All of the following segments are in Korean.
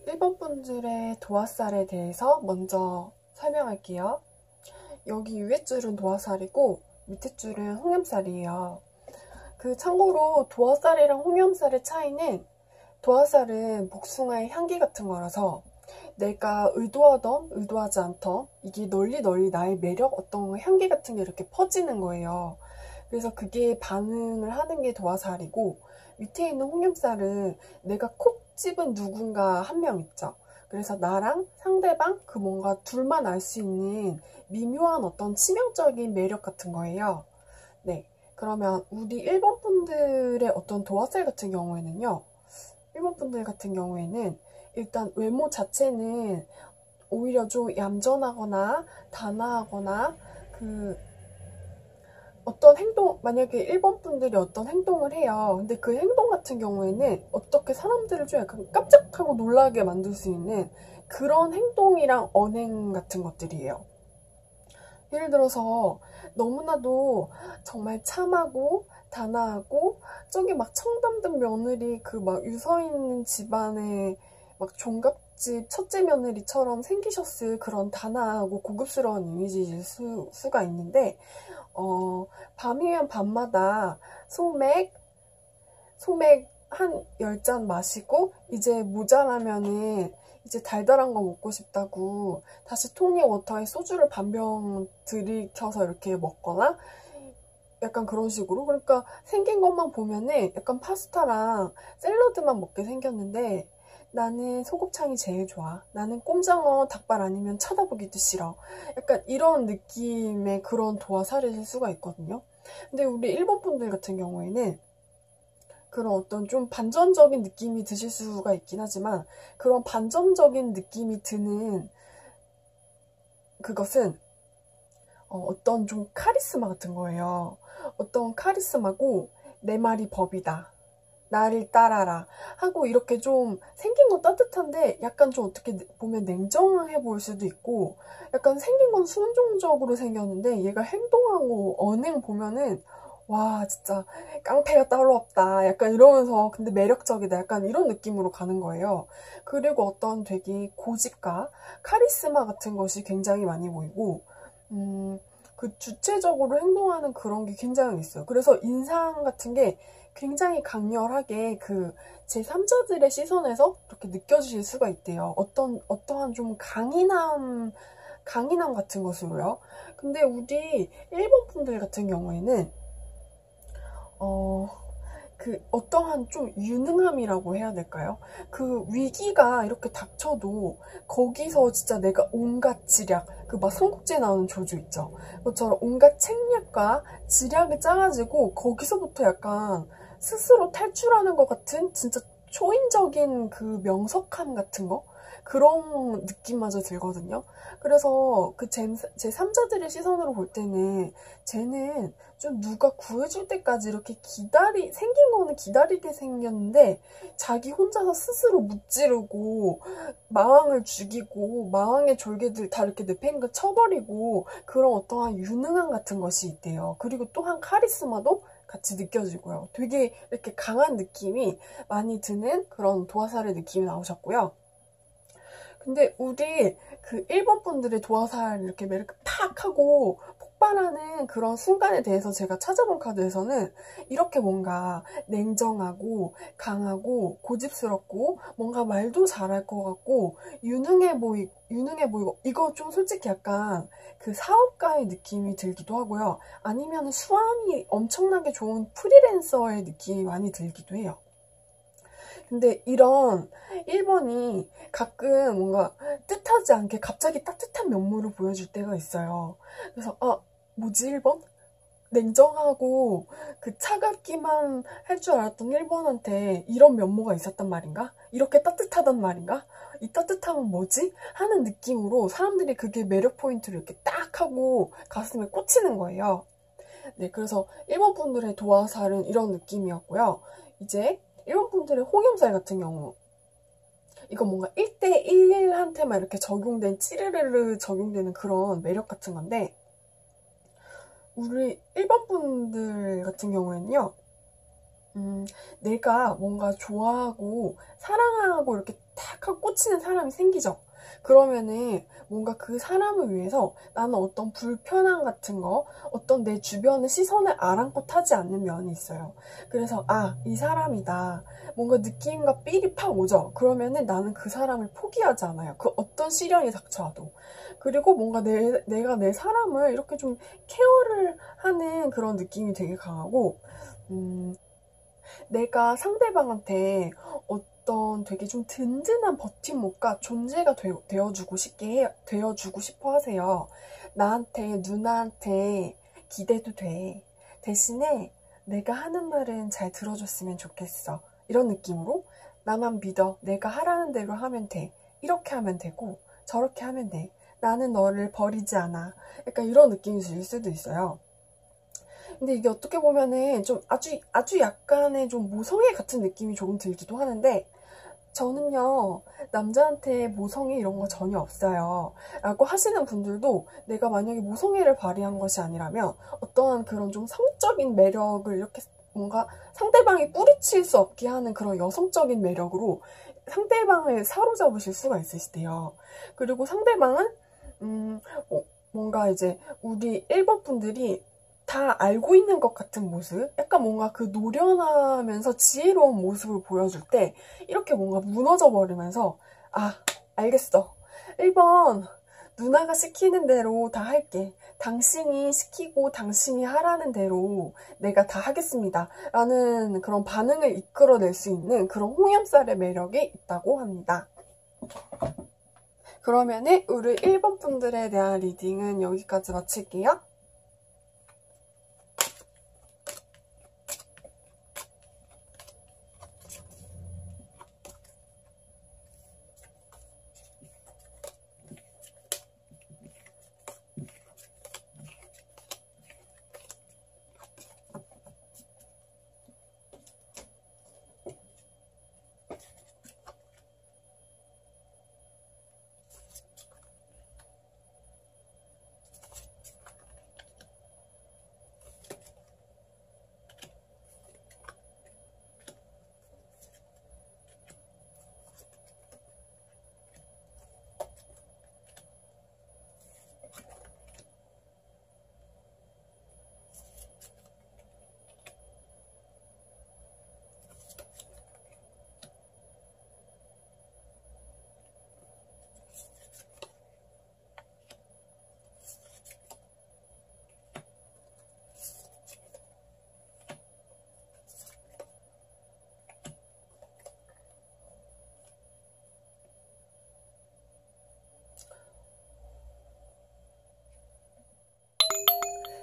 일본 분들의 도화살에 대해서 먼저 설명할게요. 여기 위에 줄은 도화살이고 밑에 줄은 홍염살이에요. 참고로 도화살이랑 홍염살의 차이는, 도화살은 복숭아의 향기 같은 거라서 내가 의도하던 의도하지 않던 이게 널리 나의 매력, 어떤 향기 같은 게 이렇게 퍼지는 거예요. 그래서 그게 반응을 하는 게 도화살이고, 밑에 있는 홍염살은 내가 콕 집은 누군가 한 명 있죠. 그래서 나랑 상대방, 뭔가 둘만 알 수 있는 미묘한 어떤 치명적인 매력 같은 거예요. 네, 그러면 우리 일본 분들의 어떤 도화살 같은 경우에는요, 일본 분들 같은 경우에는 일단 외모 자체는 오히려 좀 얌전하거나 단아하거나, 어떤 행동, 만약에 일본 분들이 어떤 행동을 해요. 근데 그 행동 같은 경우에는 어떻게 사람들을 좀 약간 깜짝하고 놀라게 만들 수 있는 그런 행동이랑 언행 같은 것들이에요. 예를 들어서 너무나도 정말 참하고 단아하고, 저기 막 청담동 며느리, 막 유서 있는 집안에 막 종갓집 첫째 며느리처럼 생기셨을 그런 단아하고 고급스러운 이미지일 수가 있는데, 밤이면 밤마다 소맥 한 10잔 마시고, 이제 모자라면은 이제 달달한 거 먹고 싶다고 다시 토닉 워터에 소주를 반병 들이켜서 이렇게 먹거나, 약간 그런 식으로. 그러니까 생긴 것만 보면은 약간 파스타랑 샐러드만 먹게 생겼는데, 나는 소곱창이 제일 좋아, 나는 꼼장어 닭발 아니면 쳐다보기도 싫어, 약간 이런 느낌의 그런 도화살일 수가 있거든요. 근데 우리 일본 분들 같은 경우에는 그런 어떤 좀 반전적인 느낌이 드실 수가 있긴 하지만, 그런 반전적인 느낌이 드는 그것은 어떤 좀 카리스마 같은 거예요. 어떤 카리스마고, 내 말이 법이다, 나를 따라라 하고, 이렇게 좀 생긴 건 따뜻한데 약간 좀 어떻게 보면 냉정해 보일 수도 있고, 약간 생긴 건 순종적으로 생겼는데 얘가 행동하고 언행 보면은 와 진짜 깡패가 따로 없다, 약간 이러면서 근데 매력적이다, 약간 이런 느낌으로 가는 거예요. 그리고 어떤 되게 고집과 카리스마 같은 것이 굉장히 많이 보이고, 주체적으로 행동하는 그런 게 굉장히 있어요. 그래서 인상 같은 게 굉장히 강렬하게 제3자들의 시선에서 이렇게 느껴지실 수가 있대요. 어떠한 좀 강인함 같은 것으로요. 근데 우리 일본 분들 같은 경우에는, 어떠한 좀 유능함이라고 해야 될까요? 위기가 이렇게 닥쳐도 거기서 진짜 내가 온갖 지략, 막 삼국지에 나오는 조주 있죠. 그것처럼 온갖 책략과 지략을 짜가지고 거기서부터 약간 스스로 탈출하는 것 같은 진짜 초인적인 명석함 같은 거? 그런 느낌마저 들거든요. 그래서 제3자들의 시선으로 볼 때는 쟤는 좀 누가 구해줄 때까지 이렇게 생긴 거는 기다리게 생겼는데, 자기 혼자서 스스로 무찌르고 마왕을 죽이고 마왕의 졸개들 다 이렇게 내팽개 쳐버리고, 그런 어떠한 유능함 같은 것이 있대요. 그리고 또한 카리스마도 같이 느껴지고요. 되게 이렇게 강한 느낌이 많이 드는 그런 도화살의 느낌이 나오셨고요. 근데 우리 일본 분들의 도화살 이렇게 매력 팍 하고 폭발하는 그런 순간에 대해서 제가 찾아본 카드에서는 이렇게 뭔가 냉정하고 강하고 고집스럽고 뭔가 말도 잘할 것 같고 유능해 보이고, 이거 좀 솔직히 약간 사업가의 느낌이 들기도 하고요. 아니면 수완이 엄청나게 좋은 프리랜서의 느낌이 많이 들기도 해요. 근데 이런 1번이 가끔 뭔가 뜻하지 않게 갑자기 따뜻한 면모를 보여줄 때가 있어요. 그래서 뭐지 1번? 냉정하고 차갑기만 할 줄 알았던 1번한테 이런 면모가 있었단 말인가? 이렇게 따뜻하단 말인가? 이 따뜻함은 뭐지? 하는 느낌으로 사람들이 그게 매력 포인트를 이렇게 딱 하고 가슴에 꽂히는 거예요. 네, 그래서 1번 분들의 도화살은 이런 느낌이었고요. 이제 일본 분들의 홍염살 같은 경우, 이거 뭔가 1대1한테만 이렇게 찌르르르 적용되는 그런 매력 같은 건데, 우리 일본 분들 같은 경우에는요, 내가 뭔가 좋아하고 사랑하고 이렇게 탁 하고 꽂히는 사람이 생기죠. 그러면은 뭔가 그 사람을 위해서 나는 어떤 불편함 같은 거, 어떤 내 주변의 시선을 아랑곳하지 않는 면이 있어요. 그래서 이 사람이다. 뭔가 느낌과 삘이 팍 오죠. 그러면은 나는 그 사람을 포기하지 않아요. 그 어떤 시련이 닥쳐와도. 그리고 뭔가 내가 내 사람을 이렇게 좀 케어를 하는 그런 느낌이 되게 강하고, 내가 상대방한테 어떤 되게 좀 든든한 버팀목과 존재가 되어주고 싶어 하세요. 누나한테 기대도 돼. 대신에 내가 하는 말은 잘 들어줬으면 좋겠어. 이런 느낌으로 나만 믿어. 내가 하라는 대로 하면 돼. 이렇게 하면 되고 저렇게 하면 돼. 나는 너를 버리지 않아. 약간 이런 느낌이 들 수도 있어요. 근데 이게 어떻게 보면은 좀 아주 약간의 좀 모성애 같은 느낌이 조금 들기도 하는데, 저는요, 남자한테 모성애 이런 거 전혀 없어요. 라고 하시는 분들도 내가 만약에 모성애를 발휘한 것이 아니라면 어떠한 그런 좀 성적인 매력을 이렇게 뭔가 상대방이 뿌리칠 수 없게 하는 그런 여성적인 매력으로 상대방을 사로잡으실 수가 있으시대요. 그리고 상대방은, 뭔가 이제 우리 일본 분들이 다 알고 있는 것 같은 모습, 약간 뭔가 그 노련하면서 지혜로운 모습을 보여줄 때 이렇게 뭔가 무너져 버리면서 알겠어. 1번 누나가 시키는 대로 다 할게. 당신이 시키고 당신이 하라는 대로 내가 다 하겠습니다. 라는 그런 반응을 이끌어낼 수 있는 그런 홍염살의 매력이 있다고 합니다. 그러면은 우리 1번 분들에 대한 리딩은 여기까지 마칠게요.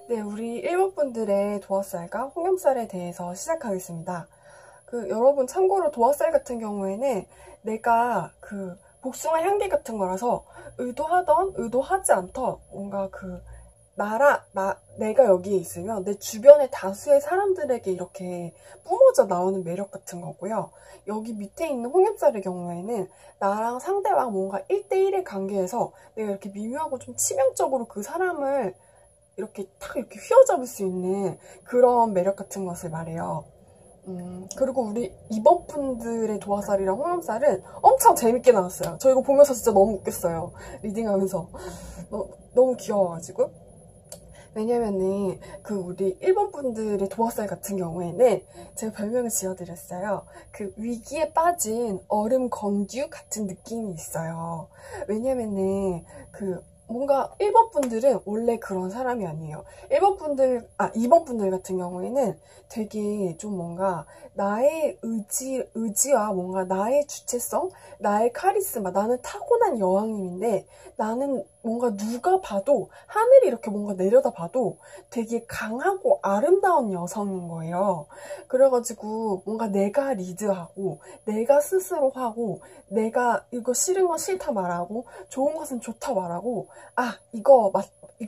네, 우리 1번 분들의 도화살과 홍염살에 대해서 시작하겠습니다. 여러분 참고로 도화살 같은 경우에는 내가 복숭아 향기 같은 거라서 의도하던 의도하지 않던 뭔가 내가 여기에 있으면 내 주변의 다수의 사람들에게 이렇게 뿜어져 나오는 매력 같은 거고요. 여기 밑에 있는 홍염살의 경우에는 나랑 상대방 뭔가 1대1의 관계에서 내가 이렇게 미묘하고 좀 치명적으로 그 사람을 이렇게 휘어잡을 수 있는 그런 매력 같은 것을 말해요. 그리고 우리 2번 분들의 도화살이랑 홍염살은 엄청 재밌게 나왔어요. 저 이거 보면서 진짜 너무 웃겼어요. 리딩하면서. 너무 귀여워가지고. 왜냐면은 우리 1번 분들의 도화살 같은 경우에는 제가 별명을 지어드렸어요. 위기에 빠진 얼음 건규 같은 느낌이 있어요. 왜냐면은 뭔가 1번 분들은 원래 그런 사람이 아니에요. 2번 분들 같은 경우에는 되게 좀 뭔가 나의 의지와 뭔가 나의 주체성, 나의 카리스마, 나는 타고난 여왕님인데 나는 뭔가 누가 봐도 하늘이 이렇게 뭔가 내려다 봐도 되게 강하고 아름다운 여성인 거예요. 그래가지고 뭔가 내가 리드하고 내가 스스로 하고 내가 이거 싫은 건 싫다 말하고 좋은 것은 좋다 말하고 이거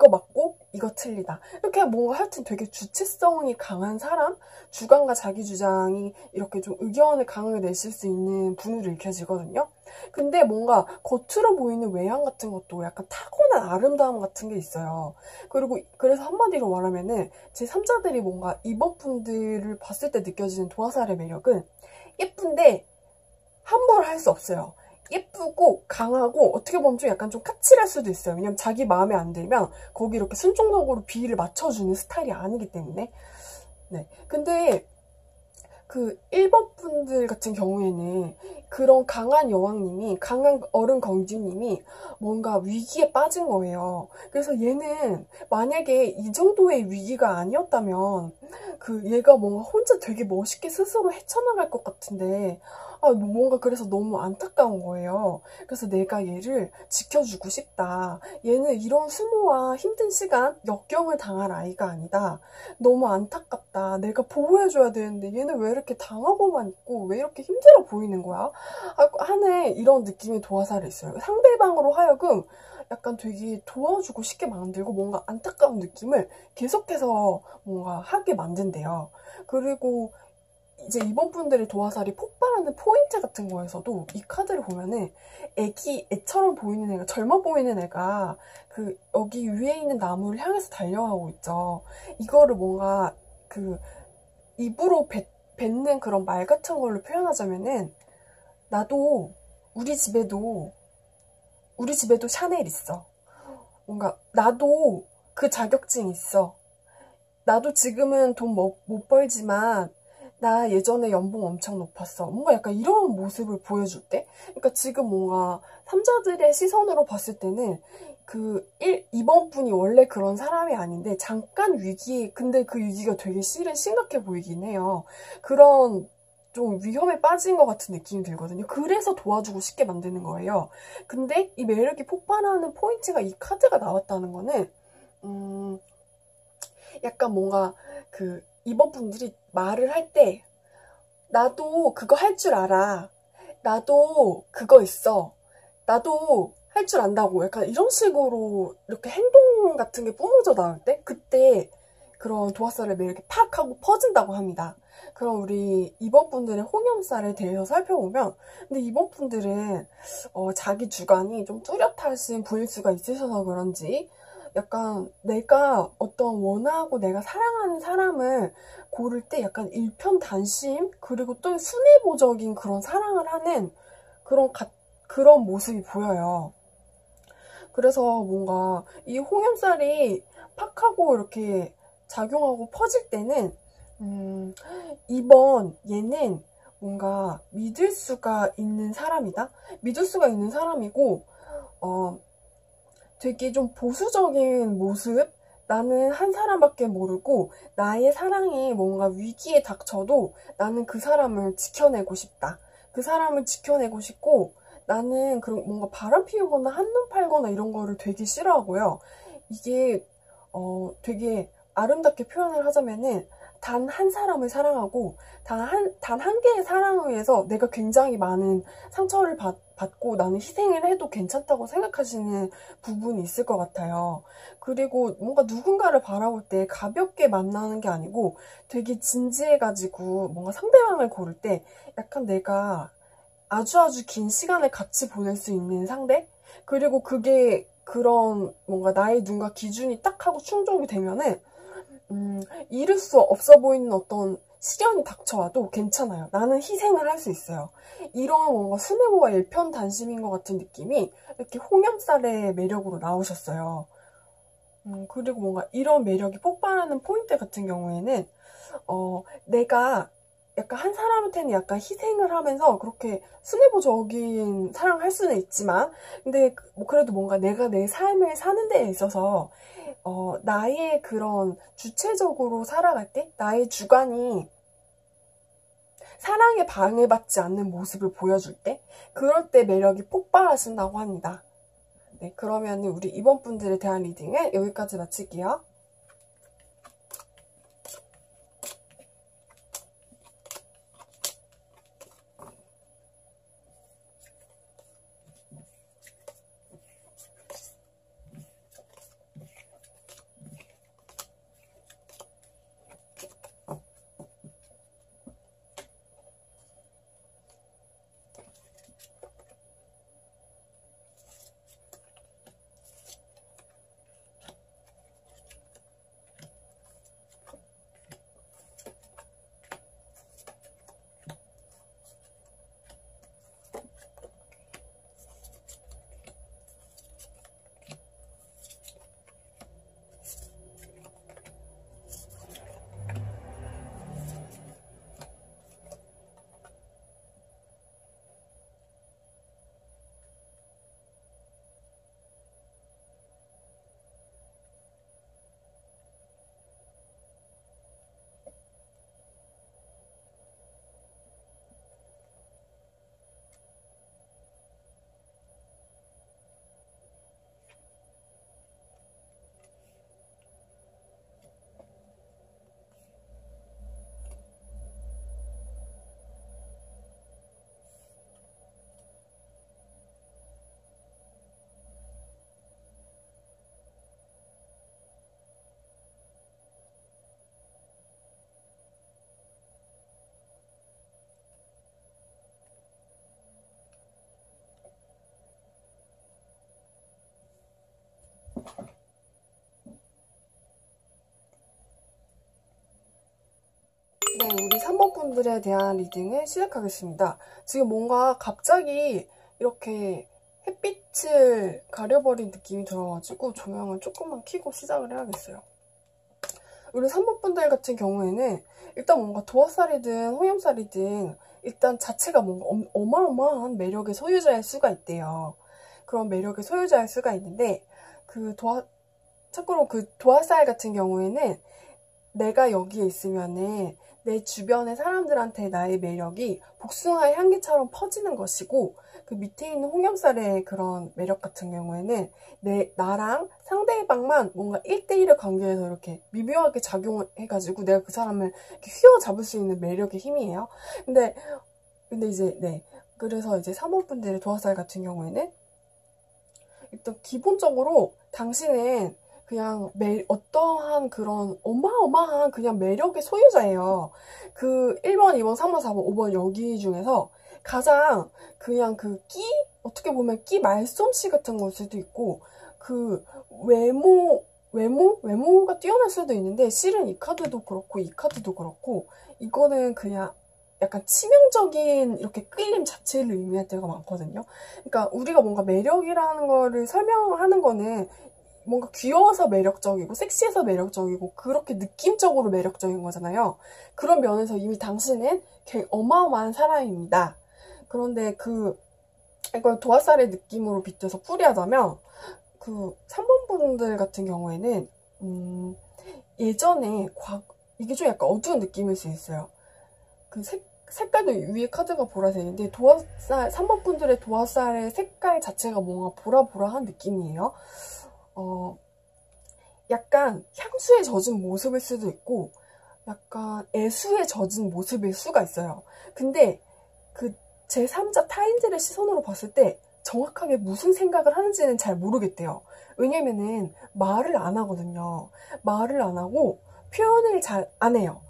맞고 이거 틀리다 이렇게 뭔가 하여튼 되게 주체성이 강한 사람, 주관과 자기 주장이 이렇게 좀 의견을 강하게 내실 수 있는 분으로 읽혀지거든요. 근데 뭔가 겉으로 보이는 외향 같은 것도 약간 타고난 아름다움 같은 게 있어요. 그래서 한마디로 말하면은 제 3자들이 뭔가 2번 분들을 봤을 때 느껴지는 도화살의 매력은 예쁜데 함부로 할 수 없어요. 예쁘고 강하고 어떻게 보면 좀 약간 좀 까칠할 수도 있어요. 왜냐면 자기 마음에 안 들면 거기 이렇게 순종적으로 비위를 맞춰주는 스타일이 아니기 때문에. 네. 근데 그 1번 분들 같은 경우에는 그런 강한 여왕님이, 강한 어른 공주님이 뭔가 위기에 빠진 거예요. 그래서 얘는 만약에 이 정도의 위기가 아니었다면 그 얘가 뭔가 혼자 되게 멋있게 스스로 헤쳐나갈 것 같은데 뭔가 그래서 너무 안타까운 거예요. 그래서 내가 얘를 지켜주고 싶다. 얘는 이런 수모와 힘든 시간, 역경을 당할 아이가 아니다. 너무 안타깝다. 내가 보호해줘야 되는데 얘는 왜 이렇게 당하고만 있고 왜 이렇게 힘들어 보이는 거야? 하는 이런 느낌의 도화살이 있어요. 상대방으로 하여금 약간 되게 도와주고 싶게 만들고 뭔가 안타까운 느낌을 계속해서 뭔가 하게 만든대요. 그리고 이제 이번 분들의 도화살이 폭발하는 포인트 같은 거에서도 이 카드를 보면은 애처럼 보이는 애가, 젊어 보이는 애가 그 여기 위에 있는 나무를 향해서 달려가고 있죠. 이거를 뭔가 그 입으로 뱉는 그런 말 같은 걸로 표현하자면은 나도 우리 집에도 샤넬 있어. 뭔가 나도 그 자격증 있어. 나도 지금은 돈 못 벌지만 나 예전에 연봉 엄청 높았어. 뭔가 약간 이런 모습을 보여줄 때? 그러니까 지금 뭔가 삼자들의 시선으로 봤을 때는 2번 분이 원래 그런 사람이 아닌데 잠깐 근데 그 위기가 되게 실은 심각해 보이긴 해요. 그런 좀 위험에 빠진 것 같은 느낌이 들거든요. 그래서 도와주고 싶게 만드는 거예요. 근데 이 매력이 폭발하는 포인트가 이 카드가 나왔다는 거는, 약간 뭔가 이번 분들이 말을 할 때, 나도 그거 할 줄 알아. 나도 그거 있어. 나도 할 줄 안다고. 약간 이런 식으로 이렇게 행동 같은 게 뿜어져 나올 때, 그때 그런 도화살의 매력이 팍 하고 퍼진다고 합니다. 그럼 우리 이번 분들의 홍염살에 대해서 살펴보면, 근데 이번 분들은 자기 주관이 좀 뚜렷하신 분일 수가 있으셔서 그런지 약간 내가 어떤 원하고 내가 사랑하는 사람을 고를 때 약간 일편단심, 그리고 또 순애보적인 그런 사랑을 하는 그런 모습이 보여요. 그래서 뭔가 이 홍염살이 팍 하고 이렇게 작용하고 퍼질 때는, 이번 얘는 뭔가 믿을 수가 있는 사람이다? 믿을 수가 있는 사람이고, 되게 좀 보수적인 모습? 나는 한 사람밖에 모르고 나의 사랑이 뭔가 위기에 닥쳐도 나는 그 사람을 지켜내고 싶다. 그 사람을 지켜내고 싶고 나는 그런 뭔가 바람 피우거나 한눈 팔거나 이런 거를 되게 싫어하고요. 이게 되게 아름답게 표현을 하자면은 단 한 사람을 사랑하고 단 한 개의 사랑을 위해서 내가 굉장히 많은 상처를 받고 나는 희생을 해도 괜찮다고 생각하시는 부분이 있을 것 같아요. 그리고 뭔가 누군가를 바라볼 때 가볍게 만나는 게 아니고 되게 진지해가지고 뭔가 상대방을 고를 때 약간 내가 아주 긴 시간을 같이 보낼 수 있는 상대? 그리고 그게 그런 뭔가 나의 눈과 기준이 딱 하고 충족이 되면은 이룰 수 없어 보이는 어떤 시련이 닥쳐와도 괜찮아요. 나는 희생을 할 수 있어요. 이런 뭔가 순애보와 일편단심인 것 같은 느낌이 이렇게 홍염살의 매력으로 나오셨어요. 그리고 뭔가 이런 매력이 폭발하는 포인트 같은 경우에는 내가 약간 한 사람한테는 약간 희생을 하면서 그렇게 순애보적인 사랑을 할 수는 있지만 근데 뭐 그래도 뭔가 내가 내 삶을 사는 데에 있어서 나의 그런 주체적으로 살아갈 때 나의 주관이 사랑에 방해받지 않는 모습을 보여줄 때 그럴 때 매력이 폭발하신다고 합니다. 네, 그러면 우리 이번 분들에 대한 리딩은 여기까지 마칠게요. 네, 우리 3번 분들에 대한 리딩을 시작하겠습니다. 지금 뭔가 갑자기 이렇게 햇빛을 가려버린 느낌이 들어가지고 조명을 조금만 켜고 시작을 해야겠어요. 우리 3번 분들 같은 경우에는 일단 뭔가 도화살이든 홍염살이든 일단 자체가 뭔가 어마어마한 매력의 소유자일 수가 있대요. 그런 매력의 소유자일 수가 있는데 참고로 그 도화살 같은 경우에는 내가 여기에 있으면은 내 주변의 사람들한테 나의 매력이 복숭아의 향기처럼 퍼지는 것이고, 그 밑에 있는 홍염살의 그런 매력 같은 경우에는 나랑 상대방만 뭔가 1대1의 관계에서 이렇게 미묘하게 작용을 해가지고 내가 그 사람을 이렇게 휘어잡을 수 있는 매력의 힘이에요. 근데 이제, 네. 그래서 이제 3번 분들의 도화살 같은 경우에는 일단 기본적으로 당신은 그냥 어떠한 그런 어마어마한 그냥 매력의 소유자예요. 그 1번, 2번, 3번, 4번, 5번 여기 중에서 가장 그냥 어떻게 보면 끼 말솜씨 같은 걸 수도 있고, 그 외모가 뛰어날 수도 있는데, 실은 이 카드도 그렇고, 이 카드도 그렇고, 이거는 그냥 약간 치명적인 이렇게 끌림 자체를 의미할 때가 많거든요. 그러니까 우리가 뭔가 매력이라는 거를 설명하는 거는 뭔가 귀여워서 매력적이고 섹시해서 매력적이고 그렇게 느낌적으로 매력적인 거잖아요. 그런 면에서 이미 당신은 굉장히 어마어마한 사람입니다. 그런데 이걸 도화살의 느낌으로 빗대서 풀이하자면, 그 3번 분들 같은 경우에는 예전에 이게 좀 약간 어두운 느낌일 수 있어요. 그 색깔도 위에 카드가 보라색인데 3번 분들의 도화살의 색깔 자체가 뭔가 보라보라한 느낌이에요. 약간 향수에 젖은 모습일 수도 있고 약간 애수에 젖은 모습일 수가 있어요. 근데 그 제3자 타인들의 시선으로 봤을 때 정확하게 무슨 생각을 하는지는 잘 모르겠대요. 왜냐면은 말을 안 하거든요. 말을 안 하고 표현을 잘 안 해요.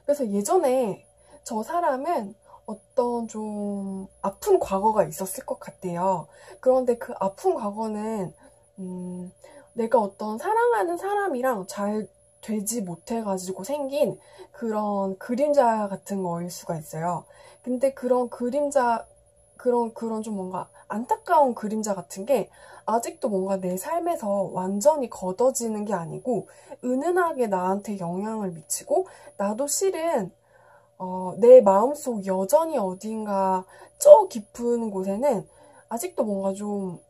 그래서 예전에 저 사람은 어떤 좀 아픈 과거가 있었을 것 같대요. 그런데 그 아픈 과거는 내가 어떤 사랑하는 사람이랑 잘 되지 못해가지고 생긴 그런 그림자 같은 거일 수가 있어요. 근데 그런 그림자, 그런 좀 뭔가 안타까운 그림자 같은 게 아직도 뭔가 내 삶에서 완전히 걷어지는 게 아니고 은은하게 나한테 영향을 미치고, 나도 실은 내 마음속 여전히 어딘가 저 깊은 곳에는 아직도 뭔가 좀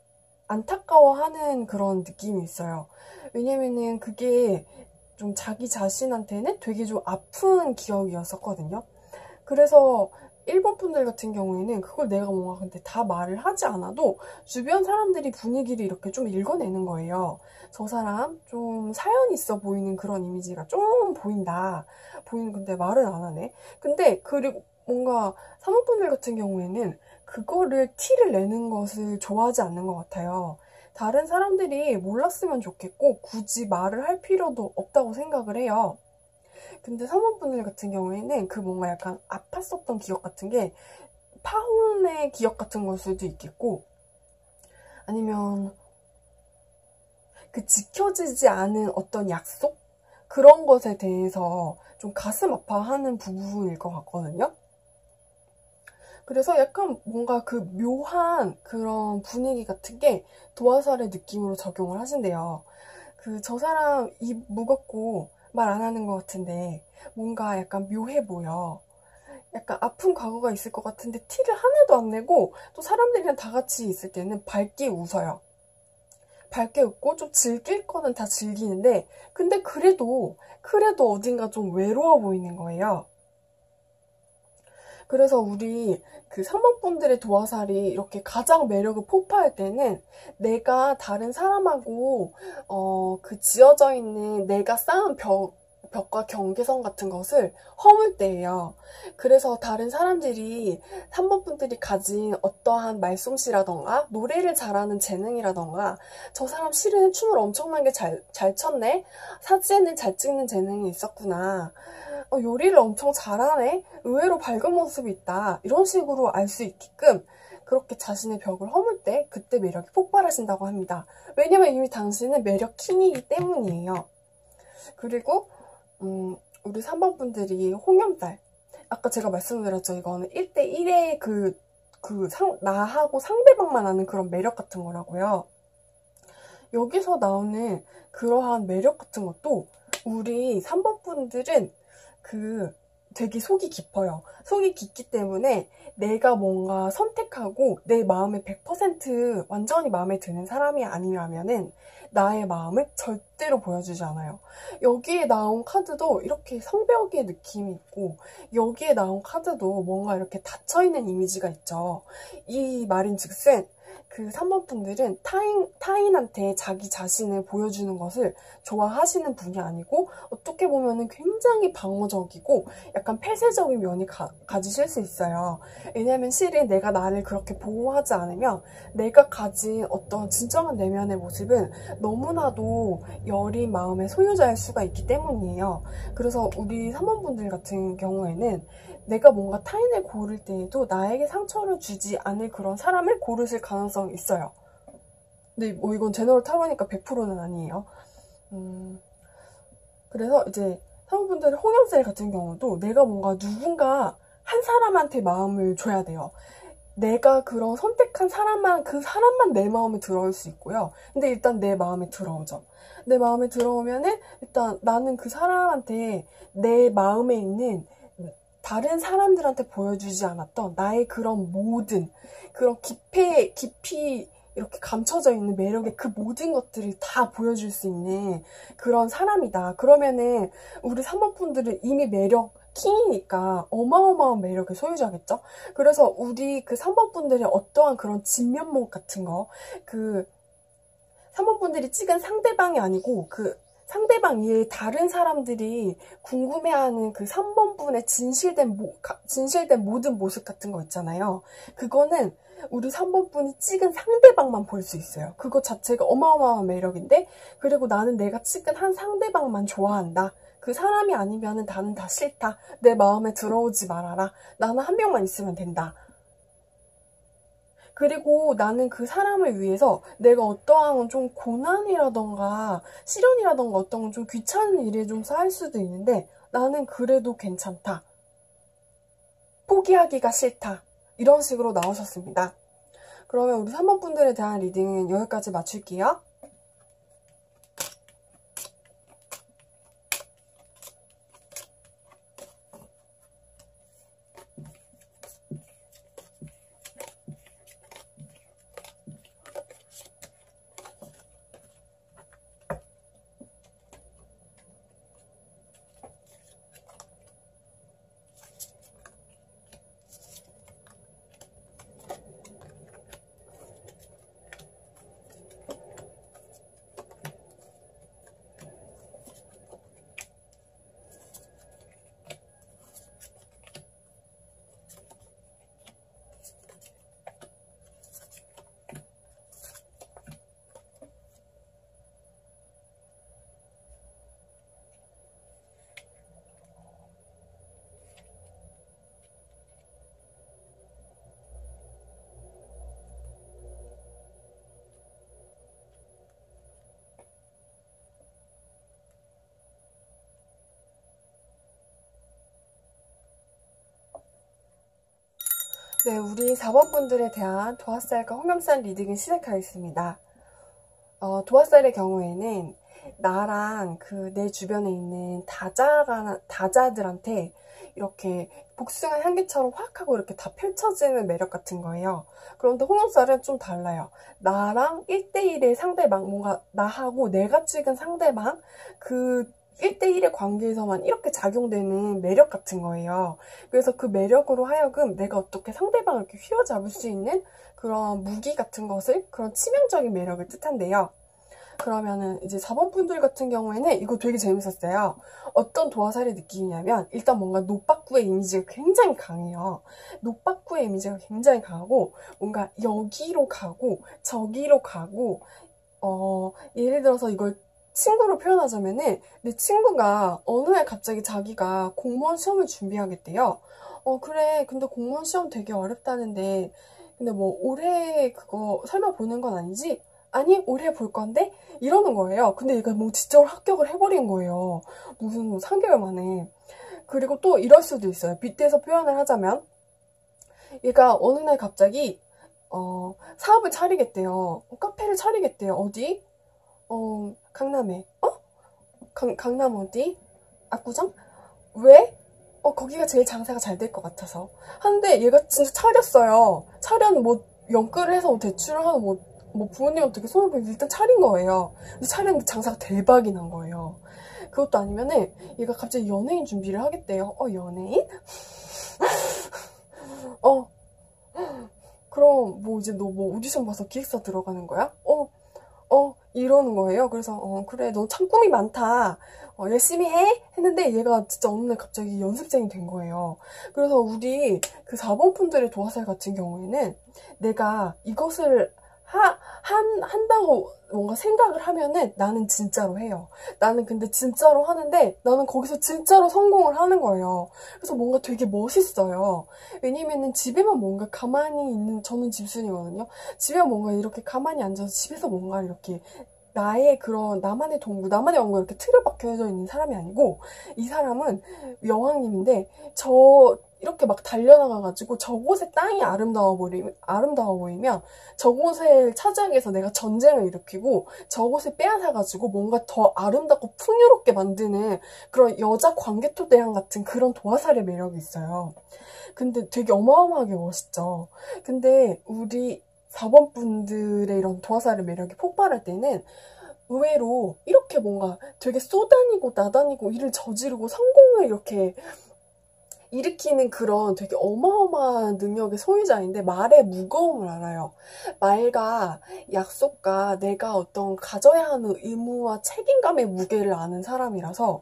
안타까워하는 그런 느낌이 있어요. 왜냐면은 그게 좀 자기 자신한테는 되게 좀 아픈 기억이었었거든요. 그래서 1번 분들 같은 경우에는 그걸 내가 뭔가 근데 다 말을 하지 않아도 주변 사람들이 분위기를 이렇게 좀 읽어내는 거예요. 저 사람 좀 사연 있어 보이는 그런 이미지가 좀 보인다. 근데 말은 안 하네. 근데 그리고 뭔가 3번 분들 같은 경우에는 그거를 티를 내는 것을 좋아하지 않는 것 같아요. 다른 사람들이 몰랐으면 좋겠고 굳이 말을 할 필요도 없다고 생각을 해요. 근데 3번 분들 같은 경우에는 그 뭔가 약간 아팠었던 기억 같은 게 파혼의 기억 같은 걸 수도 있겠고, 아니면 그 지켜지지 않은 어떤 약속? 그런 것에 대해서 좀 가슴 아파하는 부분일 것 같거든요. 그래서 약간 뭔가 그 묘한 그런 분위기 같은 게 도화살의 느낌으로 적용을 하신대요. 저 사람 입 무겁고 말 안 하는 것 같은데 뭔가 약간 묘해 보여. 약간 아픈 과거가 있을 것 같은데 티를 하나도 안 내고, 또 사람들이랑 다 같이 있을 때는 밝게 웃어요. 밝게 웃고 좀 즐길 거는 다 즐기는데, 근데 그래도 어딘가 좀 외로워 보이는 거예요. 그래서 우리 그 3번 분들의 도화살이 이렇게 가장 매력을 폭발할 때는 내가 다른 사람하고 그 지어져 있는 내가 쌓은 벽과 경계선 같은 것을 허물 때예요. 그래서 다른 사람들이 3번 분들이 가진 어떠한 말솜씨라던가 노래를 잘하는 재능이라던가, 저 사람 실은 춤을 엄청나게 잘 췄네? 사진을 잘 찍는 재능이 있었구나. 요리를 엄청 잘하네? 의외로 밝은 모습이 있다. 이런 식으로 알 수 있게끔 그렇게 자신의 벽을 허물 때 그때 매력이 폭발하신다고 합니다. 왜냐면 이미 당신은 매력 킹이기 때문이에요. 그리고 우리 3번 분들이 홍염달, 아까 제가 말씀드렸죠. 이거는 1대1의 나하고 상대방만 아는 그런 매력 같은 거라고요. 여기서 나오는 그러한 매력 같은 것도 우리 3번 분들은 되게 속이 깊어요. 속이 깊기 때문에 내가 뭔가 선택하고 내 마음에 100% 완전히 마음에 드는 사람이 아니라면은 나의 마음을 절대로 보여주지 않아요. 여기에 나온 카드도 이렇게 성벽의 느낌이 있고, 여기에 나온 카드도 뭔가 이렇게 닫혀있는 이미지가 있죠. 이 말인즉슨 그 3번 분들은 타인한테 자기 자신을 보여주는 것을 좋아하시는 분이 아니고, 어떻게 보면은 굉장히 방어적이고 약간 폐쇄적인 면이 가지실 수 있어요. 왜냐면 실은 내가 나를 그렇게 보호하지 않으면 내가 가진 어떤 진정한 내면의 모습은 너무나도 여린 마음의 소유자일 수가 있기 때문이에요. 그래서 우리 3번 분들 같은 경우에는 내가 뭔가 타인을 고를 때에도 나에게 상처를 주지 않을 그런 사람을 고르실 가능성이 있어요. 근데 뭐 이건 제너럴 타로니까 100%는 아니에요. 그래서 이제 사모분들의 홍염셀 같은 경우도 내가 뭔가 누군가 한 사람한테 마음을 줘야 돼요. 내가 그런 선택한 사람만, 그 사람만 내 마음에 들어올 수 있고요. 근데 일단 내 마음에 들어오죠. 내 마음에 들어오면은 일단 나는 그 사람한테 내 마음에 있는 다른 사람들한테 보여주지 않았던 나의 그런 모든, 그런 깊이 이렇게 감춰져 있는 매력의 그 모든 것들을 다 보여줄 수 있는 그런 사람이다. 그러면은 우리 3번 분들은 이미 매력 킹이니까 어마어마한 매력의 소유자겠죠? 그래서 우리 그 3번 분들의 어떠한 그런 진면목 같은 거, 3번 분들이 찍은 상대방이 아니고 상대방 이외에 다른 사람들이 궁금해하는 그 3번 분의 진실된 모든 모습 같은 거 있잖아요. 그거는 우리 3번 분이 찍은 상대방만 볼 수 있어요. 그거 자체가 어마어마한 매력인데, 그리고 나는 내가 찍은 한 상대방만 좋아한다. 그 사람이 아니면은 나는 다 싫다. 내 마음에 들어오지 말아라. 나는 한 명만 있으면 된다. 그리고 나는 그 사람을 위해서 내가 어떠한 좀 고난이라던가 시련이라던가 어떤 좀 귀찮은 일에 좀 쌓일 수도 있는데 나는 그래도 괜찮다. 포기하기가 싫다. 이런 식으로 나오셨습니다. 그러면 우리 3번 분들에 대한 리딩은 여기까지 마칠게요. 네, 우리 4번 분들에 대한 도화살과 홍염살 리딩을 시작하겠습니다. 도화살의 경우에는 나랑 내 주변에 있는 다자들한테 이렇게 복숭아 향기처럼 확 하고 이렇게 다 펼쳐지는 매력 같은 거예요. 그런데 홍염살은 좀 달라요. 나랑 1대1의 상대방, 뭔가 나하고 내가 찍은 상대방, 1대1의 관계에서만 이렇게 작용되는 매력 같은 거예요. 그래서 그 매력으로 하여금 내가 어떻게 상대방을 이렇게 휘어잡을 수 있는 그런 무기 같은 것을, 그런 치명적인 매력을 뜻한대요. 그러면은 이제 4번 분들 같은 경우에는 이거 되게 재밌었어요. 어떤 도화살이 느끼냐면 일단 뭔가 노빠꾸의 이미지가 굉장히 강해요. 노빠꾸의 이미지가 굉장히 강하고 뭔가 여기로 가고 저기로 가고 예를 들어서 이걸 친구로 표현하자면은 내 친구가 어느 날 갑자기 자기가 공무원 시험을 준비하겠대요. 그래. 근데 공무원 시험 되게 어렵다는데 근데 뭐 올해 그거 설마 보는 건 아니지? 아니 올해 볼 건데? 이러는 거예요. 근데 얘가 뭐 진짜로 합격을 해버린 거예요. 무슨 뭐 3개월 만에. 그리고 또 이럴 수도 있어요. 빗대서 표현을 하자면 얘가 어느 날 갑자기 사업을 차리겠대요. 카페를 차리겠대요. 어디? 강남에. 강남 어디? 압구정? 왜? 거기가 제일 장사가 잘 될 것 같아서. 하는데 얘가 진짜 차렸어요. 차려는 뭐 연끌을 해서 뭐 대출을 하는 뭐 부모님한테 이렇게 손을 벌리고 일단 차린 거예요. 근데 차렸는데 장사가 대박이 난 거예요. 그것도 아니면은 얘가 갑자기 연예인 준비를 하겠대요. 연예인? 그럼 뭐 이제 너 뭐 오디션 봐서 기획사 들어가는 거야? 이러는 거예요. 그래서 그래 너 참 꿈이 많다. 열심히 해? 했는데 얘가 진짜 어느 날 갑자기 연습생이 된 거예요. 그래서 우리 그 4번 분들의 도화살 같은 경우에는 내가 이것을 한다고 뭔가 생각을 하면은 나는 진짜로 해요. 나는 근데 진짜로 하는데 나는 거기서 진짜로 성공을 하는 거예요. 그래서 뭔가 되게 멋있어요. 왜냐면은 집에만 뭔가 가만히 있는, 저는 집순이거든요. 집에만 뭔가 이렇게 가만히 앉아서 집에서 뭔가 이렇게 나의 그런 나만의 동굴, 나만의 왕국 이렇게 틀에 박혀져 있는 사람이 아니고 이 사람은 여왕님인데 이렇게 막 달려나가가지고 저곳의 땅이 아름다워 보이면 저곳을 차지하기 위해서 내가 전쟁을 일으키고 저곳을 빼앗아가지고 뭔가 더 아름답고 풍요롭게 만드는 그런 여자 광개토대왕 같은 그런 도화살의 매력이 있어요. 근데 되게 어마어마하게 멋있죠. 근데 우리 4번 분들의 이런 도화살의 매력이 폭발할 때는 의외로 이렇게 뭔가 되게 쏘다니고 나다니고 일을 저지르고 성공을 이렇게 일으키는 그런 되게 어마어마한 능력의 소유자인데 말의 무거움을 알아요. 말과 약속과 내가 어떤 가져야 하는 의무와 책임감의 무게를 아는 사람이라서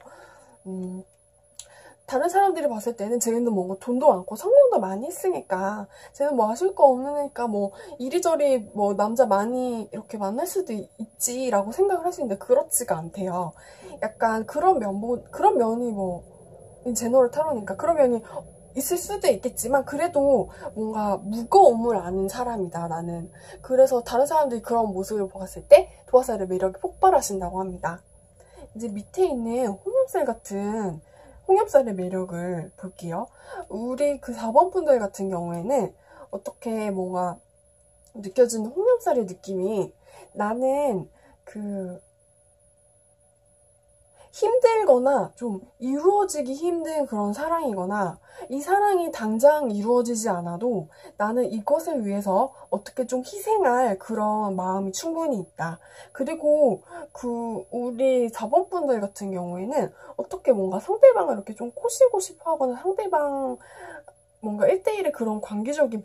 다른 사람들이 봤을 때는 쟤는 뭔가 돈도 많고 성공도 많이 했으니까 쟤는 뭐 아실 거 없으니까 뭐 이리저리 뭐 남자 많이 이렇게 만날 수도 있지라고 생각을 할 수 있는데 그렇지가 않대요. 약간 그런 면이 뭐 제너럴 타로니까 그런 면이 있을 수도 있겠지만 그래도 뭔가 무거움을 아는 사람이다 나는. 그래서 다른 사람들이 그런 모습을 봤을 때 도화살의 매력이 폭발하신다고 합니다. 이제 밑에 있는 홍염살 같은 홍엽살의 매력을 볼게요. 우리 그 4번 분들 같은 경우에는 어떻게 뭔가 느껴지는 홍엽살의 느낌이 나는 그 힘들거나 좀 이루어지기 힘든 그런 사랑이거나 이 사랑이 당장 이루어지지 않아도 나는 이것을 위해서 어떻게 좀 희생할 그런 마음이 충분히 있다. 그리고 우리 4번 분들 같은 경우에는 어떻게 뭔가 상대방을 이렇게 좀 꼬시고 싶어 하거나 상대방 뭔가 1대1의 그런 관계적인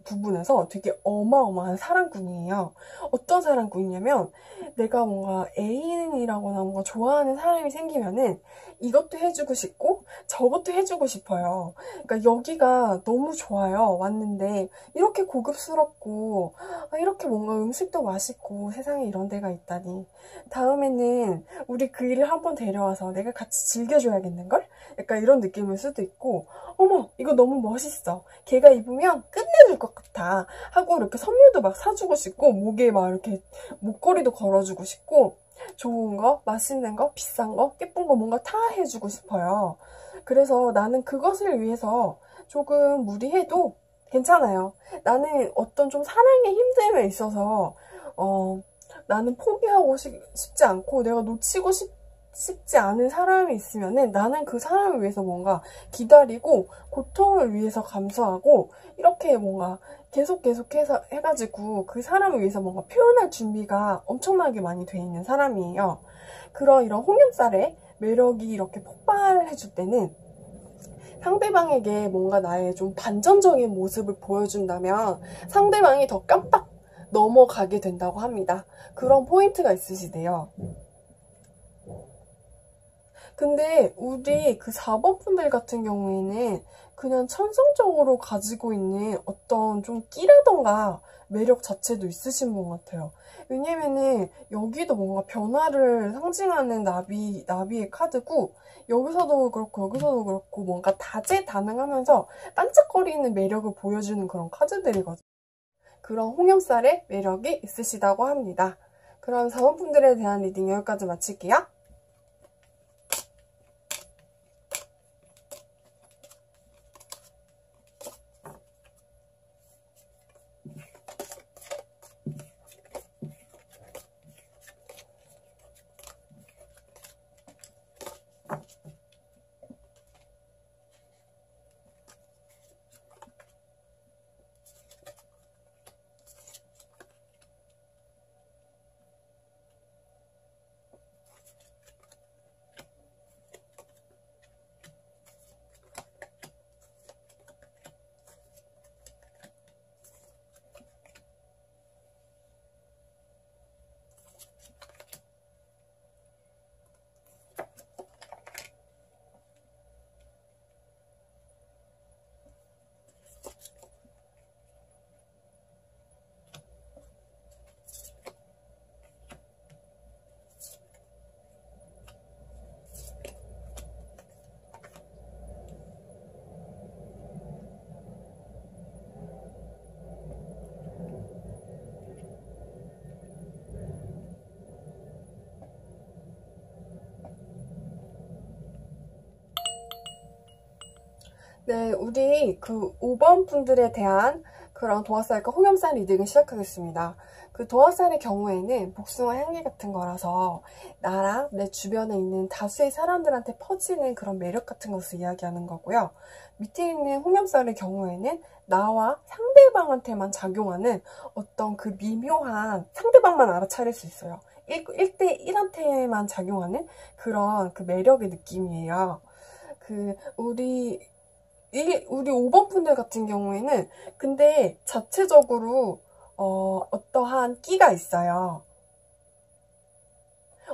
부분에서 되게 어마어마한 사랑꾼이에요. 어떤 사랑꾼이냐면 내가 뭔가 애인이라거나 뭔가 좋아하는 사람이 생기면은 이것도 해주고 싶고 저것도 해주고 싶어요. 그러니까 여기가 너무 좋아요. 왔는데 이렇게 고급스럽고 이렇게 뭔가 음식도 맛있고 세상에 이런 데가 있다니. 다음에는 우리 그 일을 한번 데려와서 내가 같이 즐겨줘야겠는걸? 약간 이런 느낌일 수도 있고 어머 이거 너무 멋있어. 걔가 입으면 끝내줄 것 같아. 하고 이렇게 선물도 막 사주고 싶고 목에 막 이렇게 목걸이도 걸어주고 싶고 좋은 거, 맛있는 거, 비싼 거, 예쁜 거 뭔가 다 해주고 싶어요. 그래서 나는 그것을 위해서 조금 무리해도 괜찮아요. 나는 어떤 좀 사랑의 힘듦에 있어서 나는 포기하고 싶지 않고 내가 놓치고 싶지 않은 사람이 있으면은 나는 그 사람을 위해서 뭔가 기다리고 고통을 위해서 감수하고 이렇게 뭔가 계속해서 해가지고 그 사람을 위해서 뭔가 표현할 준비가 엄청나게 많이 돼 있는 사람이에요. 이런 홍염살의 매력이 이렇게 폭발해줄 때는 상대방에게 뭔가 나의 좀 반전적인 모습을 보여준다면 상대방이 더 깜빡 넘어가게 된다고 합니다. 그런 포인트가 있으시대요. 근데 우리 그 4번 분들 같은 경우에는 그냥 천성적으로 가지고 있는 어떤 좀 끼라던가 매력 자체도 있으신 분 같아요. 왜냐면은 여기도 뭔가 변화를 상징하는 나비의 카드고 여기서도 그렇고 뭔가 다재다능하면서 반짝거리는 매력을 보여주는 그런 카드들이거든요. 그런 홍염살의 매력이 있으시다고 합니다. 그럼 4번 분들에 대한 리딩 여기까지 마칠게요. 네, 우리 그 5번 분들에 대한 그런 도화살과 홍염살 리딩을 시작하겠습니다. 그 도화살의 경우에는 복숭아 향기 같은 거라서 나랑 내 주변에 있는 다수의 사람들한테 퍼지는 그런 매력 같은 것을 이야기하는 거고요. 밑에 있는 홍염살의 경우에는 나와 상대방한테만 작용하는 어떤 그 미묘한, 상대방만 알아차릴 수 있어요. 1대1한테만 작용하는 그런 그 매력의 느낌이에요. 우리 5번 분들 같은 경우에는 근데 자체적으로 어떠한 끼가 있어요.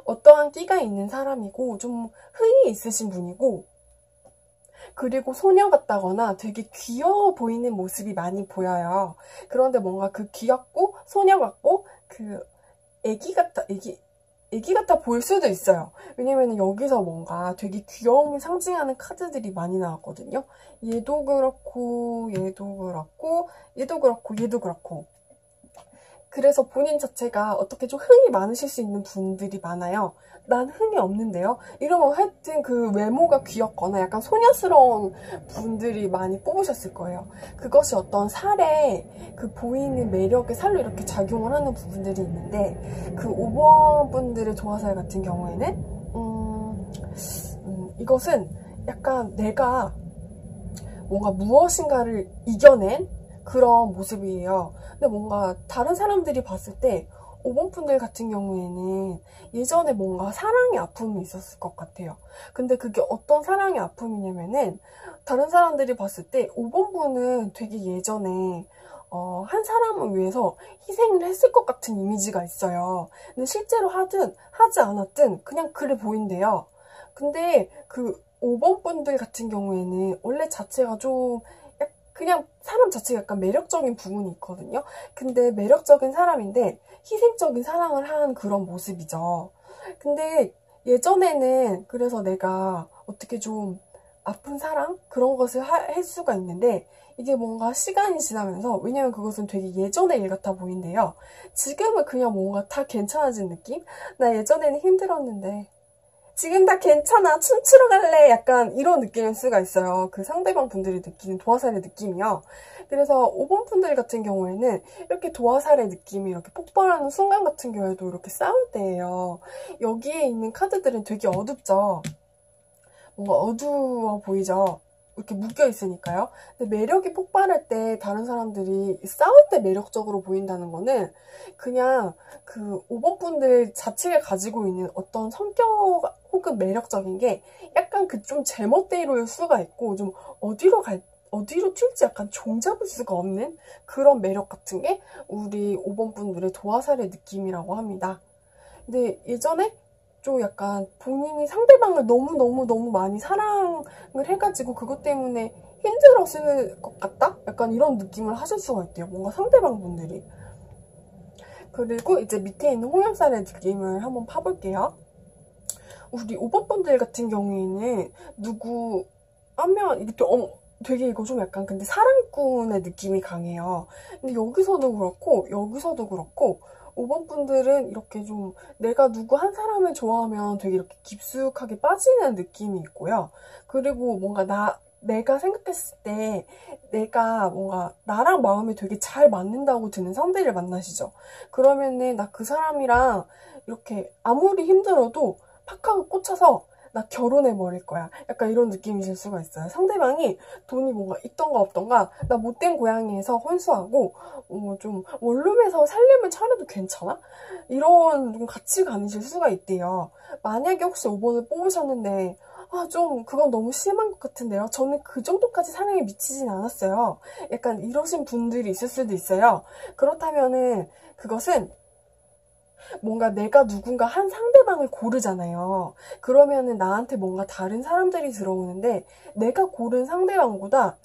어떠한 끼가 있는 사람이고 좀 흥이 있으신 분이고, 그리고 소녀 같다거나 되게 귀여워 보이는 모습이 많이 보여요. 그런데 뭔가 그 귀엽고 소녀 같고 그 애기 같아 보일 수도 있어요. 왜냐면 여기서 뭔가 되게 귀여움을 상징하는 카드들이 많이 나왔거든요. 얘도 그렇고, 얘도 그렇고, 얘도 그렇고, 얘도 그렇고. 그래서 본인 자체가 어떻게 좀 흥이 많으실 수 있는 분들이 많아요. 난 흥이 없는데요. 이러면 하여튼 그 외모가 귀엽거나 약간 소녀스러운 분들이 많이 뽑으셨을 거예요. 그것이 어떤 살에 그 보이는 매력의 살로 이렇게 작용을 하는 부분들이 있는데, 그 5번 분들의 도화살 같은 경우에는 이것은 약간 내가 뭔가 무엇인가를 이겨낸 그런 모습이에요. 근데 뭔가 다른 사람들이 봤을 때 5번 분들 같은 경우에는 예전에 뭔가 사랑의 아픔이 있었을 것 같아요. 근데 그게 어떤 사랑의 아픔이냐면은 다른 사람들이 봤을 때 5번 분은 되게 예전에 한 사람을 위해서 희생을 했을 것 같은 이미지가 있어요. 근데 실제로 하든 하지 않았든 그냥 그래 보인대요. 근데 그 5번 분들 같은 경우에는 원래 자체가 좀 그냥 사람 자체가 약간 매력적인 부분이 있거든요. 근데 매력적인 사람인데 희생적인 사랑을 한 그런 모습이죠. 근데 예전에는 그래서 내가 어떻게 좀 아픈 사랑? 그런 것을 할 수가 있는데, 이게 뭔가 시간이 지나면서, 왜냐면 그것은 되게 예전의 일 같아 보인대요. 지금은 그냥 뭔가 다 괜찮아진 느낌? 나 예전에는 힘들었는데 지금 다 괜찮아, 춤추러 갈래, 약간 이런 느낌일 수가 있어요. 그 상대방 분들이 느끼는 도화살의 느낌이요. 그래서 5번 분들 같은 경우에는 이렇게 도화살의 느낌이 이렇게 폭발하는 순간 같은 경우에도 이렇게 싸울 때예요. 여기에 있는 카드들은 되게 어둡죠. 뭔가 어두워 보이죠. 이렇게 묶여 있으니까요. 근데 매력이 폭발할 때 다른 사람들이 싸울 때 매력적으로 보인다는 거는 그냥 그 5번 분들 자체가 가지고 있는 어떤 성격 혹은 매력적인 게 약간 그 좀 제멋대로일 수가 있고, 좀 어디로 튈지 약간 종잡을 수가 없는 그런 매력 같은 게 우리 5번 분들의 도화살의 느낌이라고 합니다. 근데 예전에 좀 약간 본인이 상대방을 너무 많이 사랑을 해가지고 그것 때문에 힘들었을 것 같다? 약간 이런 느낌을 하실 수가 있대요. 뭔가 상대방 분들이. 그리고 이제 밑에 있는 홍염살의 느낌을 한번 파볼게요. 우리 5번 분들 같은 경우에는 누구 하면 이게 되게 이거 좀 약간 근데 사랑꾼의 느낌이 강해요. 근데 여기서도 그렇고 여기서도 그렇고 5번 분들은 이렇게 좀 내가 누구 한 사람을 좋아하면 되게 이렇게 깊숙하게 빠지는 느낌이 있고요. 그리고 뭔가 내가 생각했을 때 내가 뭔가 나랑 마음이 되게 잘 맞는다고 드는 상대를 만나시죠. 그러면은 나 그 사람이랑 이렇게 아무리 힘들어도 팍 하고 꽂혀서 나 결혼해버릴 거야. 약간 이런 느낌이실 수가 있어요. 상대방이 돈이 뭔가 있던가 없던가 나 못된 고양이에서 혼수하고 좀 원룸에서 살림을 차려도 괜찮아? 이런 좀 가치관이실 수가 있대요. 만약에 혹시 5번을 뽑으셨는데 좀 그건 너무 심한 것 같은데요. 저는 그 정도까지 사랑에 미치진 않았어요. 약간 이러신 분들이 있을 수도 있어요. 그렇다면은 그것은 뭔가 내가 누군가 한 상대방을 고르잖아요. 그러면은 나한테 뭔가 다른 사람들이 들어오는데 내가 고른 상대방보다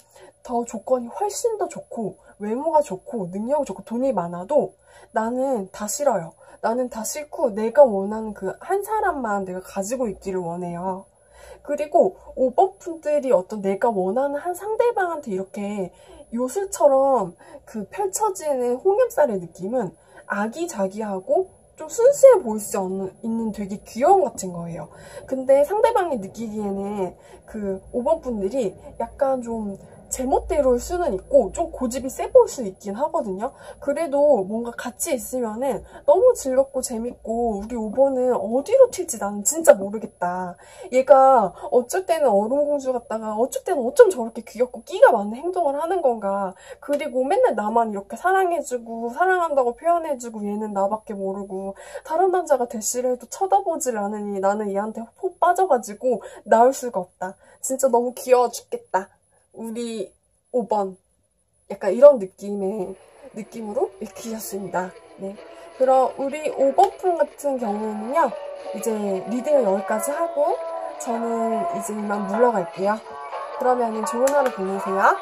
더 조건이 훨씬 더 좋고 외모가 좋고 능력이 좋고 돈이 많아도 나는 다 싫어요. 나는 다 싫고 내가 원하는 그 한 사람만 내가 가지고 있기를 원해요. 그리고 5번 분들이 어떤 내가 원하는 한 상대방한테 이렇게 요술처럼 그 펼쳐지는 홍염살의 느낌은 아기자기하고 좀 순수해 보일 수 있는 되게 귀여움 같은 거예요. 근데 상대방이 느끼기에는 그 5번 분들이 약간 좀 제멋대로일 수는 있고 좀 고집이 세 보일 수 있긴 하거든요. 그래도 뭔가 같이 있으면은 너무 즐겁고 재밌고 우리 5번은 어디로 튈지 나는 진짜 모르겠다. 얘가 어쩔 때는 얼음공주 같다가 어쩔 때는 어쩜 저렇게 귀엽고 끼가 많은 행동을 하는 건가. 그리고 맨날 나만 이렇게 사랑해주고 사랑한다고 표현해주고 얘는 나밖에 모르고 다른 남자가 대시를 해도 쳐다보질 않으니 나는 얘한테 푹 빠져가지고 나올 수가 없다. 진짜 너무 귀여워 죽겠다. 우리 5번 약간 이런 느낌으로 읽히셨습니다. 네. 그럼 우리 5번 분 같은 경우에는요. 이제 리딩을 여기까지 하고 저는 이제 이만 물러갈게요. 그러면 좋은 하루 보내세요.